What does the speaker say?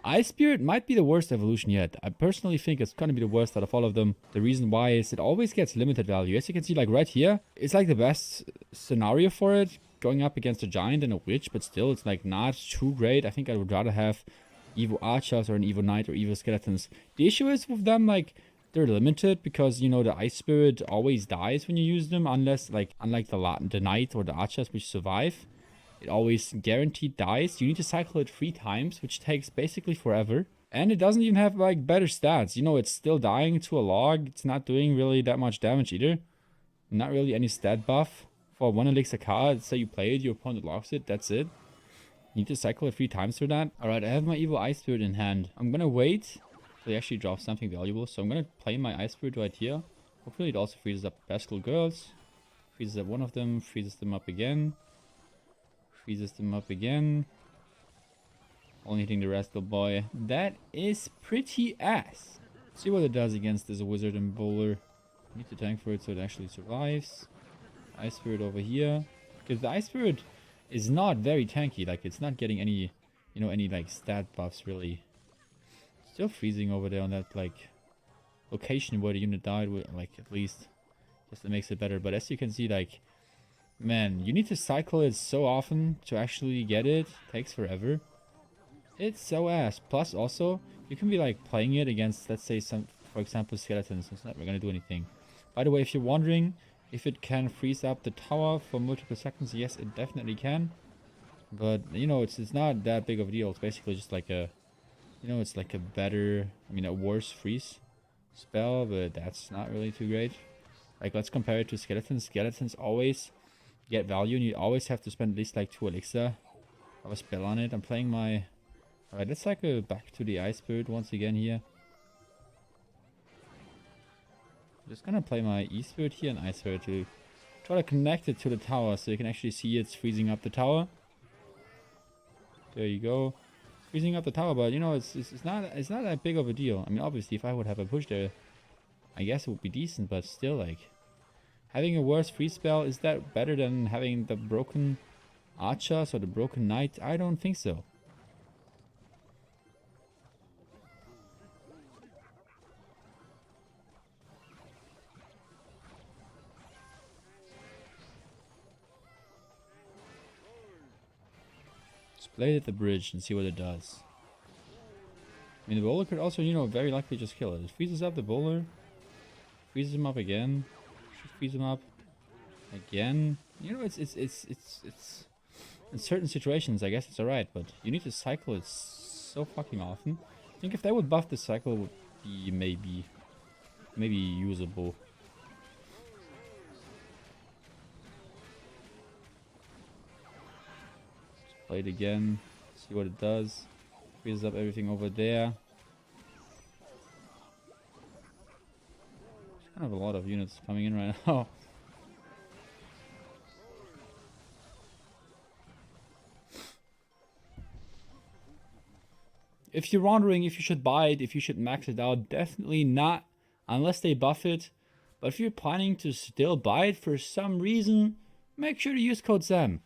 Ice Spirit might be the worst evolution yet. I personally think it's gonna be the worst out of all of them. The reason why is it always gets limited value. As you can see, like right here, it's like the best scenario for it, going up against a giant and a witch, but still it's like not too great. I think I would rather have Evo Archers or an Evo Knight or Evo Skeletons. The issue is with them, like, they're limited because, you know, the Ice Spirit always dies when you use them, unless, like, unlike the Knight or the Archers, which survive. It always guaranteed dies. You need to cycle it 3 times, which takes basically forever. And it doesn't even have, like, better stats. You know, it's still dying to a log. It's not doing really that much damage either. Not really any stat buff. For 1 elixir card, say you play it, your opponent logs it, that's it. You need to cycle it 3 times for that. Alright, I have my Evo Ice Spirit in hand. I'm gonna wait till he actually drops something valuable. So I'm gonna play my Ice Spirit right here. Hopefully it also freezes up Bestial Girls. Freezes up one of them, freezes them up again. Freezes them up again. Only hitting the Rascal Boy. That is pretty ass. See what it does against this Wizard and Bowler. Need to tank for it so it actually survives. Ice Spirit over here. Because the Ice Spirit is not very tanky. Like, it's not getting any, you know, any, like, stat buffs, really. Still freezing over there on that, like, location where the unit died, with, like, at least. Just it makes it better. But as you can see, like, man, you need to cycle it so often to actually get it. Takes forever. It's so ass. Plus, also, you can be, like, playing it against, let's say, some, for example, skeletons. It's not gonna do anything. By the way, if you're wondering if it can freeze up the tower for multiple seconds, yes, it definitely can. But, you know, it's not that big of a deal. It's basically just like a, you know, it's like a better, I mean, a worse freeze spell, but that's not really too great. Like, let's compare it to skeletons. Skeletons always get value, and you always have to spend at least like 2 elixir of a spell on it. I'm playing my... Alright, let's cycle back to the Ice Spirit once again here. I'm just gonna play my E-Spirit here and Ice Spirit to try to connect it to the tower so you can actually see it's freezing up the tower. There you go. Freezing up the tower, but you know, it's not that big of a deal. I mean, obviously, if I would have a push there, I guess it would be decent, but still, like, having a worse freeze spell, is that better than having the broken Archers or the broken Knight? I don't think so. Just play it at the bridge and see what it does. I mean, the bowler could also, you know, very likely just kill it. It freezes up the bowler. Freezes him up again. Should freeze him up again. You know, it's in certain situations, I guess it's alright, but you need to cycle it so fucking often. I think if they would buff the cycle, it would be maybe usable. Just play it again, see what it does. Freezes up everything over there. There's kind of a lot of units coming in right now. If you're wondering if you should buy it, if you should max it out, definitely not, unless they buff it. But if you're planning to still buy it for some reason, make sure to use code SAM.